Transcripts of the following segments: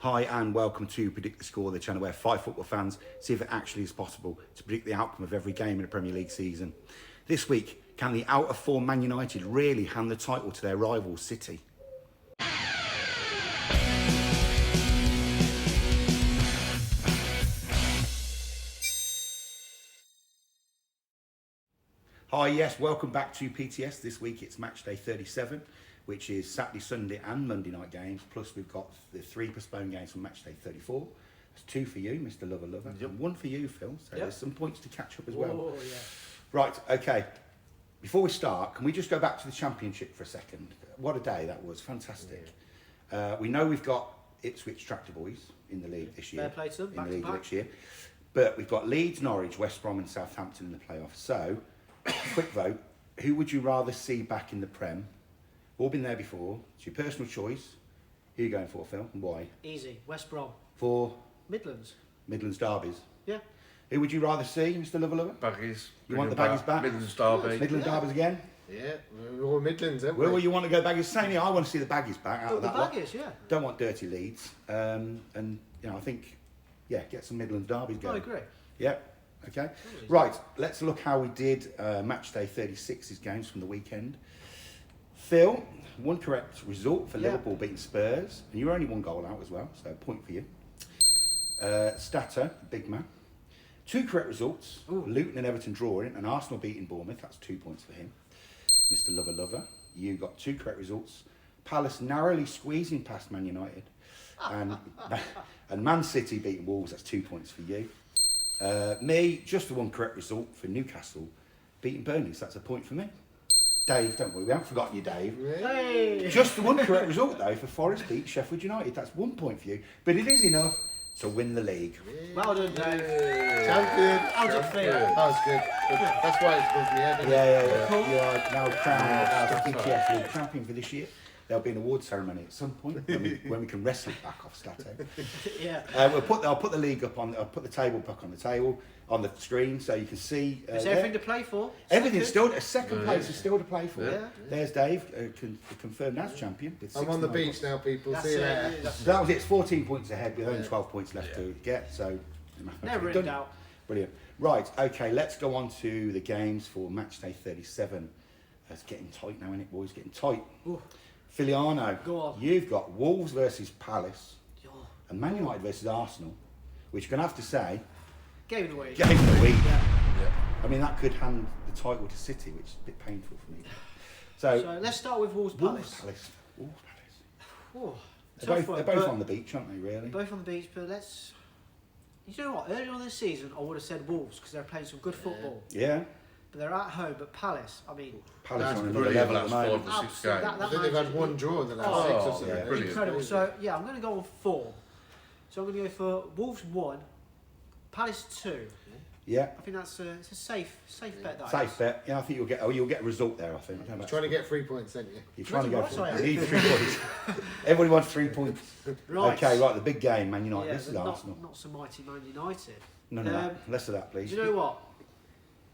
Hi and welcome to Predict the Score, the channel where 5 football fans see if it actually is possible to predict the outcome of every game in the Premier League season. This week, can the out-of-form Man United really hand the title to their rival City? Hi, yes, welcome back to PTS. This week it's match day 37, which is Saturday, Sunday and Monday night games, plus we've got the 3 postponed games from match day 34. There's 2 for you, Mr. Lover, Yep. and 1 for you, Phil, so there's some points to catch up as well. Oh, yeah. Right, okay, before we start, can we just go back to the Championship for a second? What a day that was, fantastic. Yeah. We know we've got Ipswich Tractor Boys in the league this year. Fair play to them, in back the to league back. next year. But we've got Leeds, Norwich, West Brom and Southampton in the playoffs. So, quick vote, who would you rather see back in the Prem? All been there before. It's your personal choice. Who are you going for, Phil, and why? Easy. West Brom. For Midlands. Midlands derbies. Yeah. Who would you rather see, Mr. Lover? Baggies. You want the Baggies back? Midlands derby. Midlands derbies again? Yeah, we're all Midlands, aren't we? Well, you want to go Baggies? Same here. I want to see the Baggies back out of The that lot. Baggies, yeah. Don't want dirty Leeds. And you know, I think, yeah, get some Midlands derbies going. I agree. Yeah. Okay. Right. Let's look how we did match day 36's games from the weekend. Phil, one correct result for Liverpool beating Spurs, and you were only 1 goal out as well, so a point for you. Stato, big man. 2 correct results. Luton and Everton drawing, and Arsenal beating Bournemouth. That's 2 points for him. Mr. Lover. You got 2 correct results. Palace narrowly squeezing past Man United, and Man City beating Wolves. That's 2 points for you. Me, just the 1 correct result for Newcastle beating Burnley. So that's a point for me. Dave, don't worry, we haven't forgotten you, Dave. Hey! Just the 1 correct result though for Forest beat Sheffield United. That's 1 point for you, but it is enough to win the league. Well done, Dave. Champion. How's it feel? That was good. That's why it's good for me, isn't it? Yeah. Cool. You are now crowned as the PTS League champion for this year. There'll be an award ceremony at some point when we can wrestle it back off Stato. Yeah. I'll put the league up on. I'll put the table back on the table on the screen so you can see. There's everything to play for. Everything's Second. still. Second place is still to play for. Yeah. There's Dave, confirmed as champion. With I'm on the 69 beach points. now, people. That's See you it, later. yeah. So that was it. It's 14 points ahead with only Yeah. 12 points left to get. So Never in done. doubt. Brilliant. Right. Okay. Let's go on to the games for match day 37. It's getting tight now, isn't it, boys? Getting tight. Ooh. Filiano, Go on. you've got Wolves versus Palace Yo. and Man United versus Arsenal, which you're going to have to say, Game of the week. game of the week. Yeah. I mean, that could hand the title to City, which is a bit painful for me. So, So let's start with Wolves Palace. Wolves Palace. Ooh, They're tough both, one, they're both but- on the beach, aren't they, really? Both on the beach, but let's. You know what? Earlier on this season, I would have said Wolves because they're playing some good football. Yeah. But they're at home. But Palace, I mean, Palace That's are on another brilliant. level at the Last moment. 4 or 6 absolute- games. I think they've had 1 draw in the last Oh, 6 or yeah, something. brilliant. incredible. So yeah, I'm going to go on 4. So I'm going to go for Wolves 1, Palace 2. Yeah. I think that's it's a safe bet. That Safe is. bet. Yeah, I think you'll get a result there, I think. I don't know You're about- trying to get 3 points, aren't you? You're trying to go Bloody for right it. I You need 3 points. Everybody wants 3 points. Right. Okay, right, the big game, Man United Yeah, versus but Arsenal. not so mighty Man United. No, that. Less of that, please. Do you know what?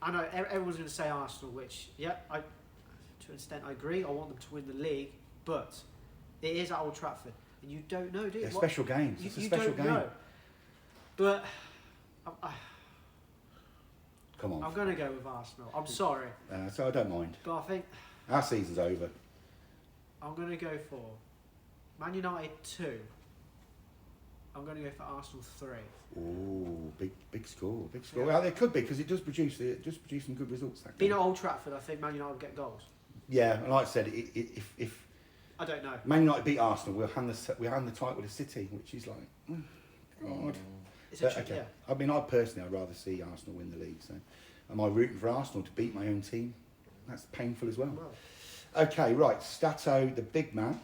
I know everyone's going to say Arsenal, which to an extent I agree. I want them to win the league, but it is at Old Trafford, and you don't know, do you? They're special games. It's a special don't game. know. But Come on. I'm going to go with Arsenal. I'm sorry, So I don't mind. but I think Our season's over. I'm going to go for Man United 2. I'm going to go for Arsenal 3. Ooh, big score, big score. Yeah. Well, it could be because it does produce some good results. That Being game. at Old Trafford, I think Man United will get goals. Yeah, and like I said, if I don't know. Man United beat Arsenal, we'll hand the title to City, which is like, God. It's But, a okay. yeah. I mean, I'd rather see Arsenal win the league. So, am I rooting for Arsenal to beat my own team? That's painful as well. Okay, right. Stato, the big man.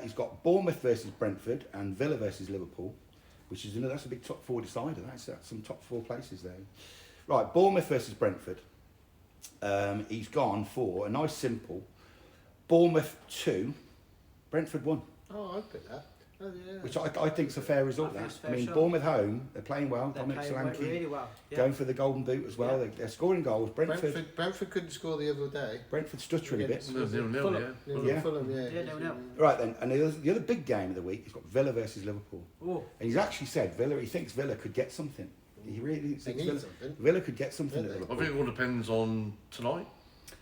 He's got Bournemouth versus Brentford and Villa versus Liverpool, which is that's a big top 4 decider. That's some top 4 places there. Right, Bournemouth versus Brentford. He's gone for a nice simple Bournemouth 2, Brentford 1. Oh, I'd pick that. Oh, yeah. which I think is a fair result. I think That it's fair I mean, shot. Bournemouth home, they're playing well. They're Dominic playing Solanke really well. Yeah. going for the golden boot as well. Yeah. They're scoring goals. Brentford couldn't score the other day. Brentford stuttering a bit. Against- 0-0, Fulham. yeah. Yeah. Fulham, yeah. Yeah, 0-0. Right then, and the other big game of the week, he's got Villa versus Liverpool, Oh, and he's actually said Villa. He thinks Villa could get something. He really They thinks need Villa, something. Villa could get something Don't at they? I Liverpool. think it all depends on tonight.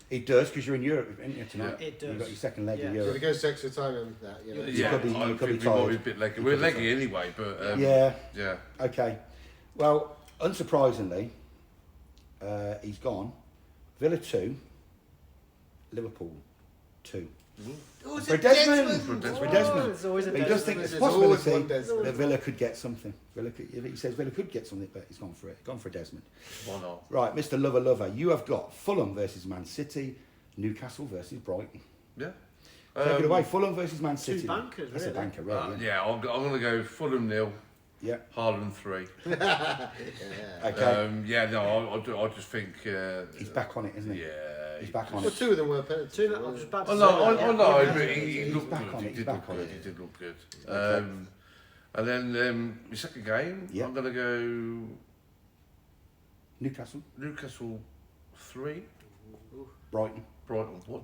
It does because you're in Europe, aren't you, tonight? Yeah. It You've got does. your second leg Yeah. in So if Europe. it goes to extra time and that, you know. You Yeah, could be- I you could be think we might tired. be a bit leggy. You We're could be leggy anyway, but Yeah. yeah. Okay. Well, unsurprisingly, he's gone. Villa 2, Liverpool 2. Oh, is For it Desmond. Desmond? For Desmond. It's always a But he does think Desmond. there's a There's always possibility one Desmond. that Villa could get something. He says Villa could get something, but he's gone for it. Gone for Desmond. Why not? Right, Mr. Lover, you have got Fulham versus Man City, Newcastle versus Brighton. Yeah. Take it away, Fulham versus Man City. Two bankers, That's really. a banker, really. Yeah, I'm going to go Fulham 0, Yeah. Haaland 3. Yeah. Okay. Yeah, no, I just think. He's back on it, isn't he? Yeah. He's back on Well, it. two of them were penalties. Two. I was just about to I say know, that, I yeah. know, Yeah. but he He's looked back good. on it, He he's did back look on good. it. He did look good. Okay. And then my second game, Yeah. I'm going to go Newcastle, Newcastle 3, Brighton. Brighton 1.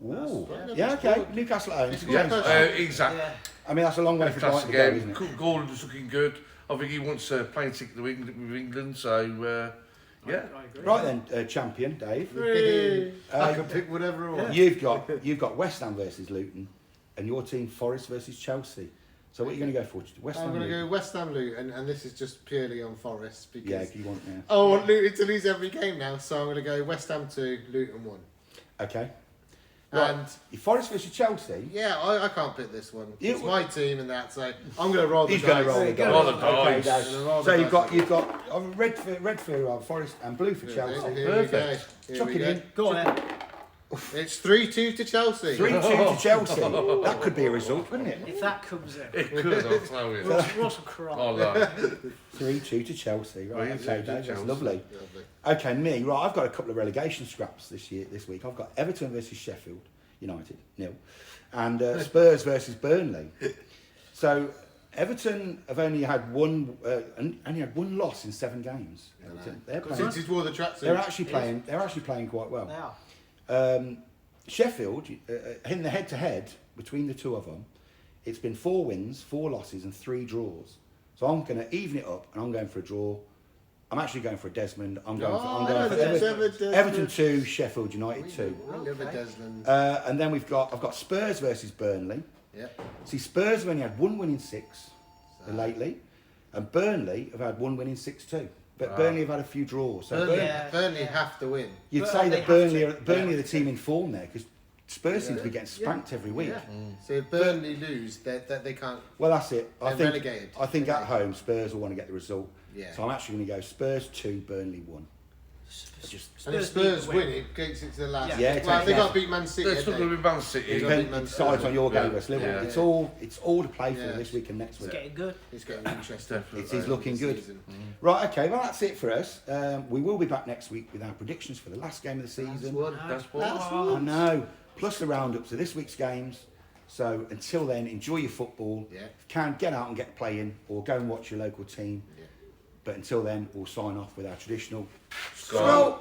Ooh. That's Yeah, right. okay. Newcastle at home. It's a Yeah, good game. exactly. Yeah. I mean, that's a long way for Fantastic Brighton to go, game. isn't it? Gordon's looking good. I think he wants playing ticket with England, so yeah. I agree. Right then, champion Dave. I can pick whatever I want. You've got West Ham versus Luton, and your team Forest versus Chelsea. So what are you going to go for? West Ham. I'm going to Luton? go West Ham Luton, and this is just purely on Forest because Yeah, if you want. Yeah. I want Luton to lose every game now, so I'm going to go West Ham 2, Luton 1. Okay. Right. And Forest versus Chelsea. yeah, I can't pick this one. You- It's my team and that, so I'm going to roll the He's dice. going to roll the Go dice. Roll the Okay, dice. Dave. I'm gonna roll So the you've dice. got red for Forest and blue for Here we Chelsea. go. Perfect. Here Chuck we it go. in. Go on then. It's 3-2 to Chelsea. 3-2 to Chelsea. That could be a result, wouldn't it? If that comes in, It could, I'll tell you. Ross will cry. Oh, no. 3-2 to Chelsea. Right. 3-2 Okay, to Dave. That's Chelsea. lovely. Lovely. Okay, me. Right. I've got a couple of relegation scraps this week. I've got Everton versus Sheffield United 0, and Spurs versus Burnley. So Everton have only had one loss in 7 games. Everton. They're Since playing. he's wore the tracksuit. They're actually playing quite They well. are. Sheffield, in the head-to-head between the two of them, it's been 4 wins, 4 losses, and 3 draws. So I'm going to even it up, and I'm going for a draw. I'm actually going for a Desmond. I'm going for Desmond. Everton 2, Sheffield United 2. We love a Desmond. And then I've got Spurs versus Burnley. Yeah. See, Spurs have only had 1 win in 6 lately, and Burnley have had 1 win in 6 too. But Burnley have had a few draws. So Burnley have to win. you'd But say they that have Burnley to. are the team in form there, because Spurs seem to be getting spanked every week. Yeah. So if Burnley lose, they can't. Well, that's it. They're relegated. I think at home Spurs will want to get the result. Yeah. So I'm actually going to go Spurs 2, Burnley 1. And if Spurs win, it gets it to the last. Yeah, well, they yeah. got to beat Man City. They're still haven't going to be Man City. It It got- Man decides on your game Yeah. versus Liverpool. Yeah. It's all to play for Yeah. this week and next It's week. getting good. they? It's getting interesting. Definitely. It is looking This good. season. Right, okay, well that's it for us. We will be back next week with our predictions for the last game of the Last season. one. That's what. I know. Plus the roundups of this week's games. So until then, enjoy your football. Yeah. If you can, get out and get playing, or go and watch your local team. Yeah. But until then, we'll sign off with our traditional SKAL.